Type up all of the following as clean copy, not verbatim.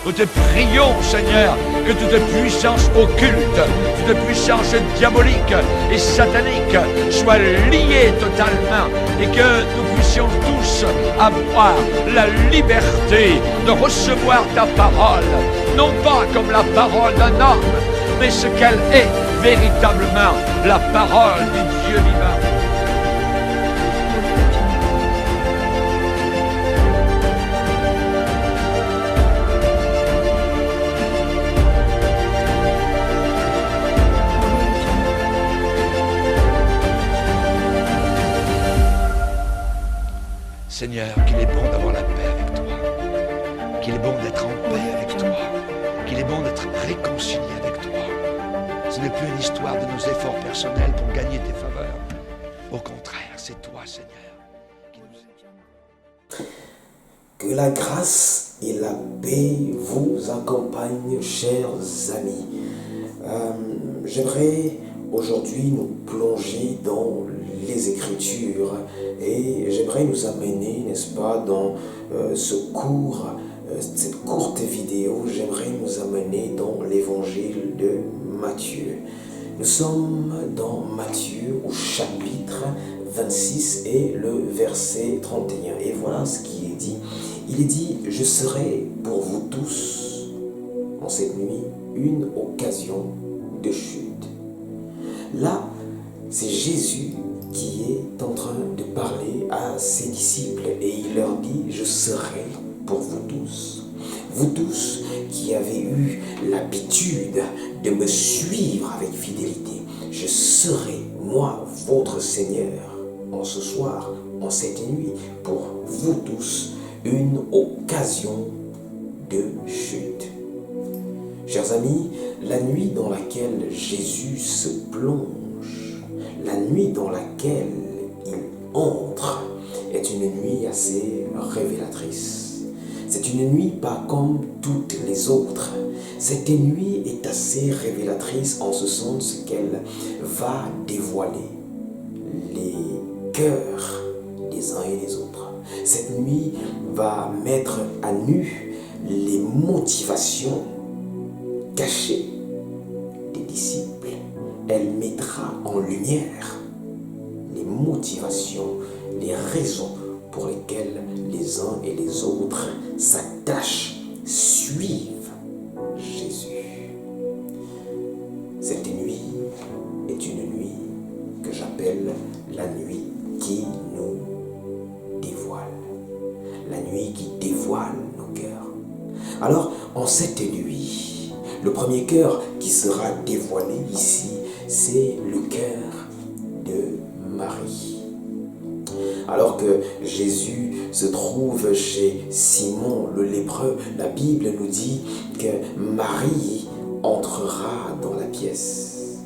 Nous te prions, Seigneur, que toute puissance occulte, toute puissance diabolique et satanique soit liée totalement et que nous puissions tous avoir la liberté de recevoir ta parole, non pas comme la parole d'un homme, mais ce qu'elle est véritablement, la parole du Dieu vivant. Seigneur, qu'il est bon d'avoir la paix avec toi, qu'il est bon d'être en paix avec toi, qu'il est bon d'être réconcilié avec toi. Ce n'est plus une histoire de nos efforts personnels pour gagner tes faveurs. Au contraire, c'est toi, Seigneur, qui nous aide. Que la grâce et la paix vous accompagnent, chers amis. J'aimerais aujourd'hui nous plonger dans les Écritures et j'aimerais nous amener, n'est-ce pas, dans cette courte vidéo, j'aimerais nous amener dans l'évangile de Matthieu. Nous sommes dans Matthieu au chapitre 26 et le verset 31. Et voilà ce qui est dit. Il est dit, je serai pour vous tous, en cette nuit, une occasion de chute. Là, c'est Jésus qui est en train de parler à ses disciples et il leur dit, je serai pour vous tous qui avez eu l'habitude de me suivre avec fidélité, je serai, moi, votre Seigneur, en ce soir, en cette nuit, pour vous tous, une occasion de chute. Chers amis, la nuit dans laquelle Jésus se plonge, la nuit dans laquelle il entre, est une nuit assez révélatrice. C'est une nuit pas comme toutes les autres. Cette nuit est assez révélatrice en ce sens qu'elle va dévoiler les cœurs des uns et des autres. Cette nuit va mettre à nu les motivations cachées des disciples. Elle mettra en lumière les motivations, les raisons pour lesquelles les uns et les autres s'attachent, suivent Jésus. Cette nuit est une nuit que j'appelle la nuit qui nous dévoile. La nuit qui dévoile nos cœurs. Alors, en cette nuit, le premier cœur qui sera dévoilé ici, c'est le cœur de Marie. Alors que Jésus se trouve chez Simon le lépreux, la Bible nous dit que Marie entrera dans la pièce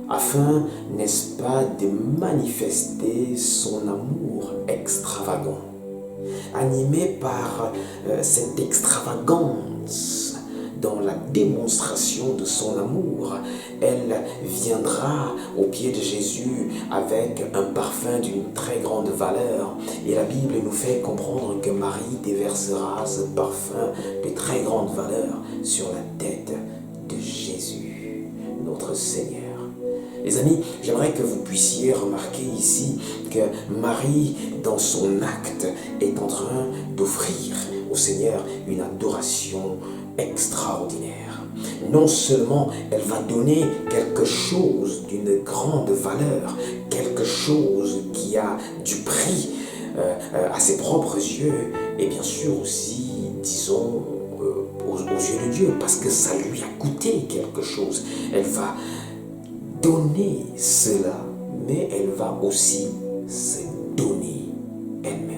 afin, n'est-ce pas, de manifester son amour extravagant. Animée par cette extravagance dans la démonstration de son amour, elle viendra au pied de Jésus avec un parfum d'une très grande valeur. Et la Bible nous fait comprendre que Marie déversera ce parfum de très grande valeur sur la tête de Jésus, notre Seigneur. Les amis, j'aimerais que vous puissiez remarquer ici que Marie, dans son acte, est en train d'offrir au Seigneur une adoration extraordinaire. Non seulement elle va donner quelque chose d'une grande valeur, quelque chose qui a du prix à ses propres yeux, et bien sûr aussi, disons, aux yeux de Dieu, parce que ça lui a coûté quelque chose. Elle va donner cela, mais elle va aussi se donner elle-même.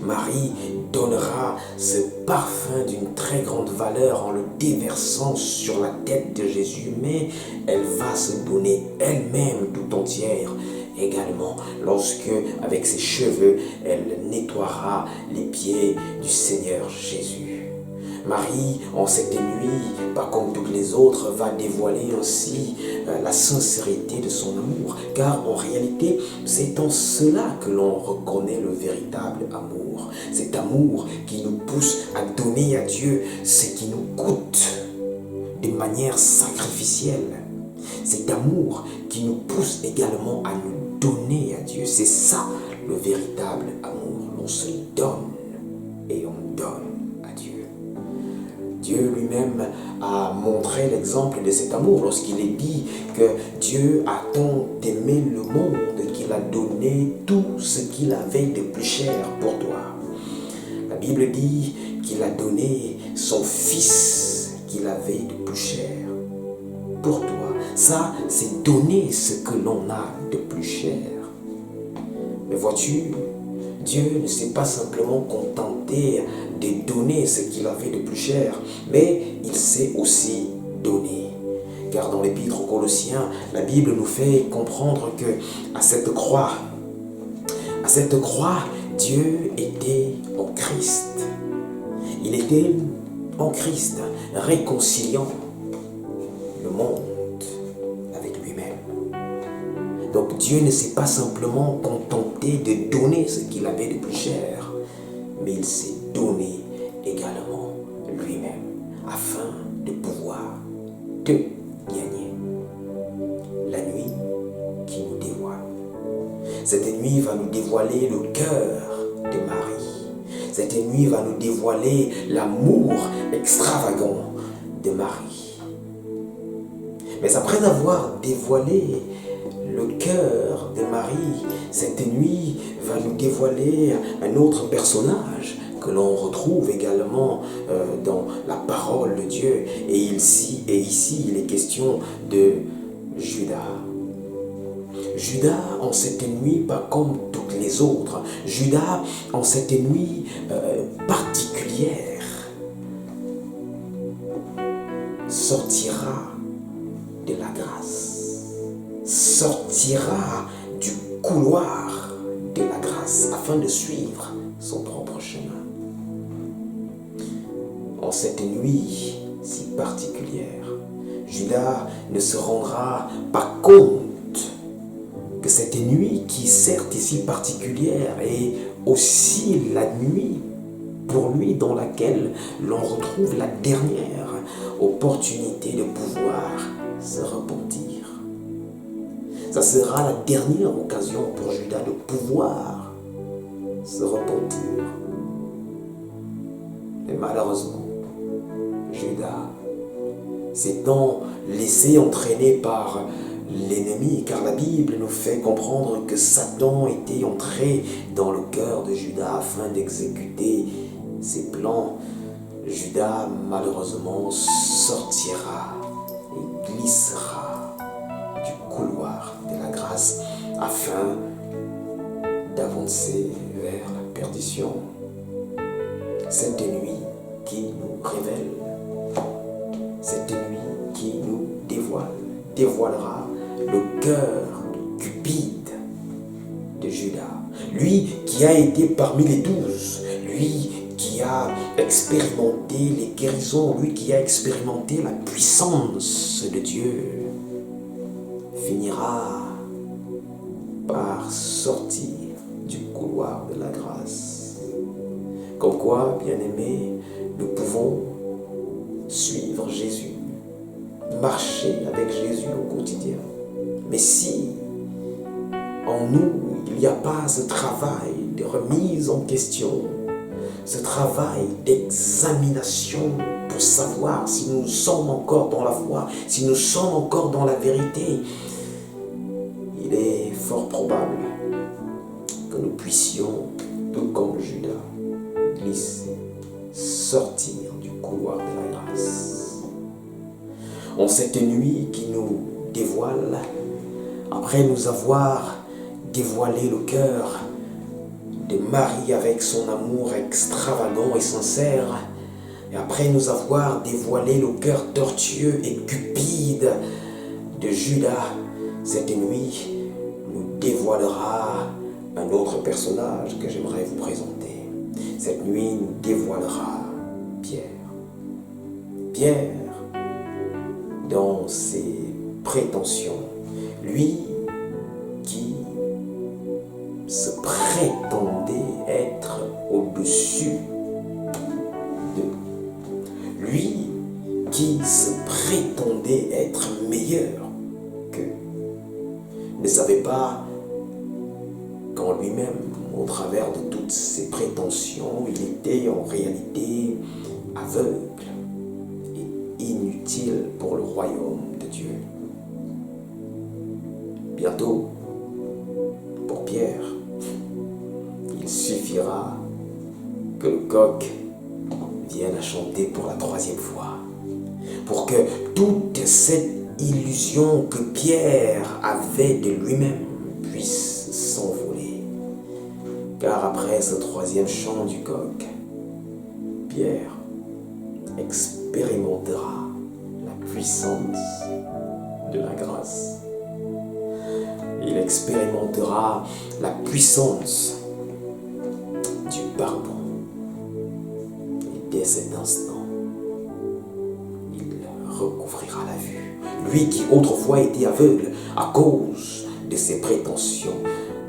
Marie donnera ce parfum d'une très grande valeur en le déversant sur la tête de Jésus, mais elle va se donner elle-même tout entière également lorsque, avec ses cheveux, elle nettoiera les pieds du Seigneur Jésus. Marie, en cette nuit, pas comme toutes les autres, va dévoiler aussi la sincérité de son amour. Car en réalité, c'est en cela que l'on reconnaît le véritable amour. Cet amour qui nous pousse à donner à Dieu ce qui nous coûte de manière sacrificielle. Cet amour qui nous pousse également à nous donner à Dieu. C'est ça le véritable amour. L'on se donne et on donne à Dieu. Dieu lui-même a montré l'exemple de cet amour lorsqu'il est dit que Dieu a tant aimé le monde qu'il a donné tout ce qu'il avait de plus cher pour toi. La Bible dit qu'il a donné son Fils qu'il avait de plus cher pour toi. Ça, c'est donner ce que l'on a de plus cher. Mais vois-tu, Dieu ne s'est pas simplement contenté de donner ce qu'il avait de plus cher, mais il s'est aussi donné. Car dans l'Épître aux Colossiens, la Bible nous fait comprendre que à cette croix, Dieu était en Christ. Il était en Christ, réconciliant le monde avec lui-même. Donc Dieu ne s'est pas simplement contenté de donner ce qu'il avait de plus cher, mais il s'est donné également lui-même afin de pouvoir te gagner. La nuit qui nous dévoile. Cette nuit va nous dévoiler le cœur de Marie. Cette nuit va nous dévoiler l'amour extravagant de Marie. Mais après avoir dévoilé le cœur de Marie, cette nuit va nous dévoiler un autre personnage que l'on retrouve également dans la parole de Dieu. Et ici, il est question de Judas. Judas en cette nuit, pas comme toutes les autres. Judas en cette nuit particulière sortira de la grâce, sortira du couloir de la grâce afin de suivre son propre chemin. En cette nuit si particulière, Judas ne se rendra pas compte que cette nuit qui certes est si particulière est aussi la nuit pour lui dans laquelle l'on retrouve la dernière opportunité de pouvoir se repentir. Ça sera la dernière occasion pour Judas de pouvoir se repentir. Et malheureusement, Judas s'étant laissé entraîner par l'ennemi, car la Bible nous fait comprendre que Satan était entré dans le cœur de Judas afin d'exécuter ses plans. Judas malheureusement sortira et glissera du couloir de la grâce afin d'avancer vers la perdition. Cette nuit qui nous révèle, cette nuit qui nous dévoilera le cœur cupide de Judas. Lui qui a été parmi les 12, lui qui a expérimenté les guérisons, lui qui a expérimenté la puissance de Dieu, finira par sortir du couloir de la grâce. Comme quoi, bien-aimés, nous pouvons suivre Jésus, marcher avec Jésus au quotidien. Mais si en nous, il n'y a pas ce travail de remise en question, ce travail d'examination pour savoir si nous sommes encore dans la foi, si nous sommes encore dans la vérité, il est fort probable que nous puissions, tout comme Judas, glisser, sortir du couloir de la grâce. En cette nuit qui nous dévoile, après nous avoir dévoilé le cœur de Marie avec son amour extravagant et sincère, et après nous avoir dévoilé le cœur tortueux et cupide de Judas, cette nuit nous dévoilera un autre personnage que j'aimerais vous présenter. Cette nuit nous dévoilera Pierre. Pierre, dans ses prétentions, lui qui se prétendait être au-dessus d'eux, lui qui se prétendait être meilleur qu'eux, ne savait pas qu'en lui-même, au travers de toutes ses prétentions, il était en réalité aveugle et inutile pour le royaume de Dieu. Bientôt, pour Pierre, il suffira que le coq vienne à chanter pour la 3e fois, pour que toute cette illusion que Pierre avait de lui-même puisse s'envoler. Car après ce 3e chant du coq, Pierre expérimentera la puissance de la grâce. Il expérimentera la puissance du pardon. Et dès cet instant, il recouvrira la vue. Lui qui autrefois était aveugle à cause de ses prétentions,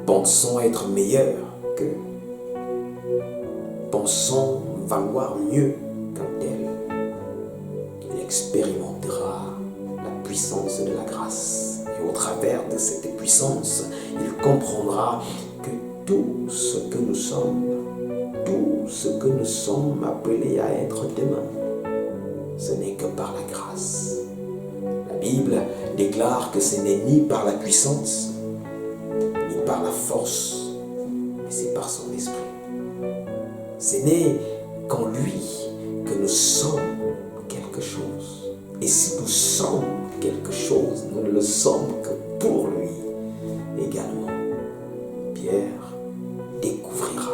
pensant être meilleur qu'eux, pensant valoir mieux qu'un tel, il expérimentera la puissance de la grâce. Et au travers de cette puissance, il comprendra que tout ce que nous sommes appelés à être demain, ce n'est que par la grâce. La Bible déclare que ce n'est ni par la puissance, ni par la force, mais c'est par son esprit. Ce n'est qu'en lui que nous sommes quelque chose. Et si nous sommes quelque chose, nous ne le sommes que pour lui également. Pierre découvrira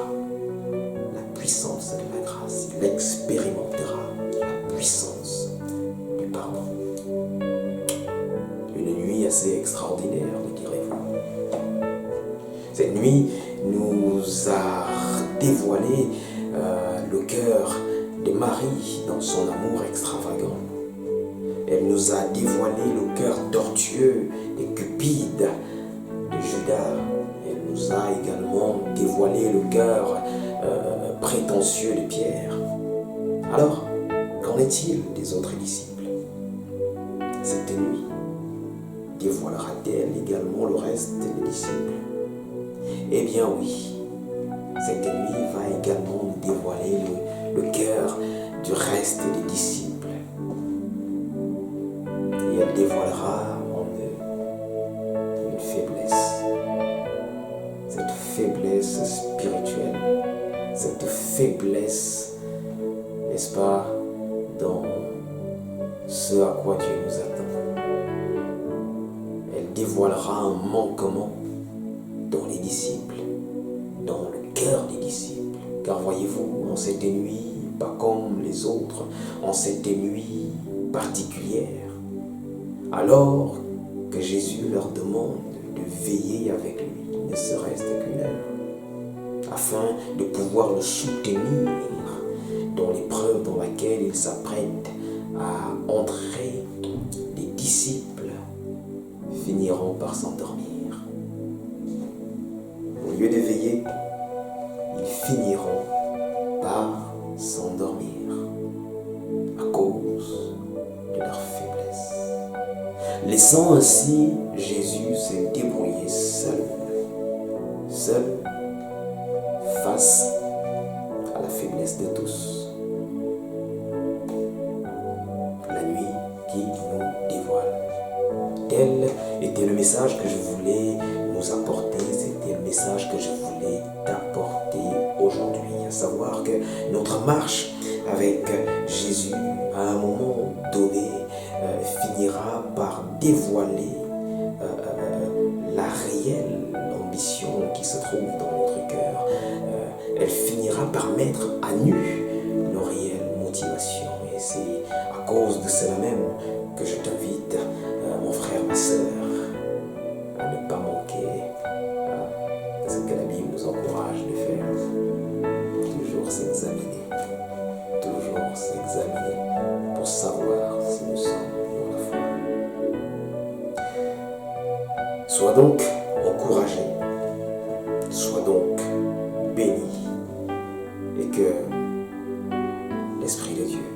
la puissance de la grâce. Il expérimentera la puissance du pardon. Une nuit assez extraordinaire, me direz-vous. Cette nuit nous a dévoilé le cœur de Marie dans son amour extravagant. Elle nous a dévoilé le cœur tortueux et cupide de Judas. Elle nous a également dévoilé le cœur prétentieux de Pierre. Alors, qu'en est-il des autres disciples? Cette nuit dévoilera-t-elle également le reste des disciples? Eh bien oui, cette nuit va également nous dévoiler le cœur du reste des disciples. Et elle dévoilera en eux une faiblesse. Cette faiblesse spirituelle, cette faiblesse, n'est-ce pas, dans ce à quoi Dieu nous attend. Elle dévoilera un manquement dans les disciples, dans le cœur des disciples. Car voyez-vous, en cette nuit, pas comme les autres, en cette nuit particulière, alors que Jésus leur demande de veiller avec lui, ne serait-ce qu'une heure, afin de pouvoir le soutenir dans l'épreuve dans laquelle il s'apprête à entrer, les disciples finiront par s'endormir. Au lieu de veiller, ils finiront par s'endormir à cause de leur faiblesse, laissant ainsi Jésus se débrouiller seul face à la faiblesse de tous. La nuit qui nous dévoile. Tel était le message que je voulais nous apporter, c'était le message que je voulais t'apporter aujourd'hui, à savoir que notre marche avec Jésus, à un moment donné, finira par dévoiler la réelle ambition qui se trouve dans notre cœur. Elle finira par mettre à nu nos réelles motivations. Et c'est à cause de cela même que je t'invite, mon frère, ma sœur, à ne pas manquer ce que la Bible nous encourage de faire. Toujours s'examiner pour savoir donc encouragé, sois donc béni et que l'Esprit de Dieu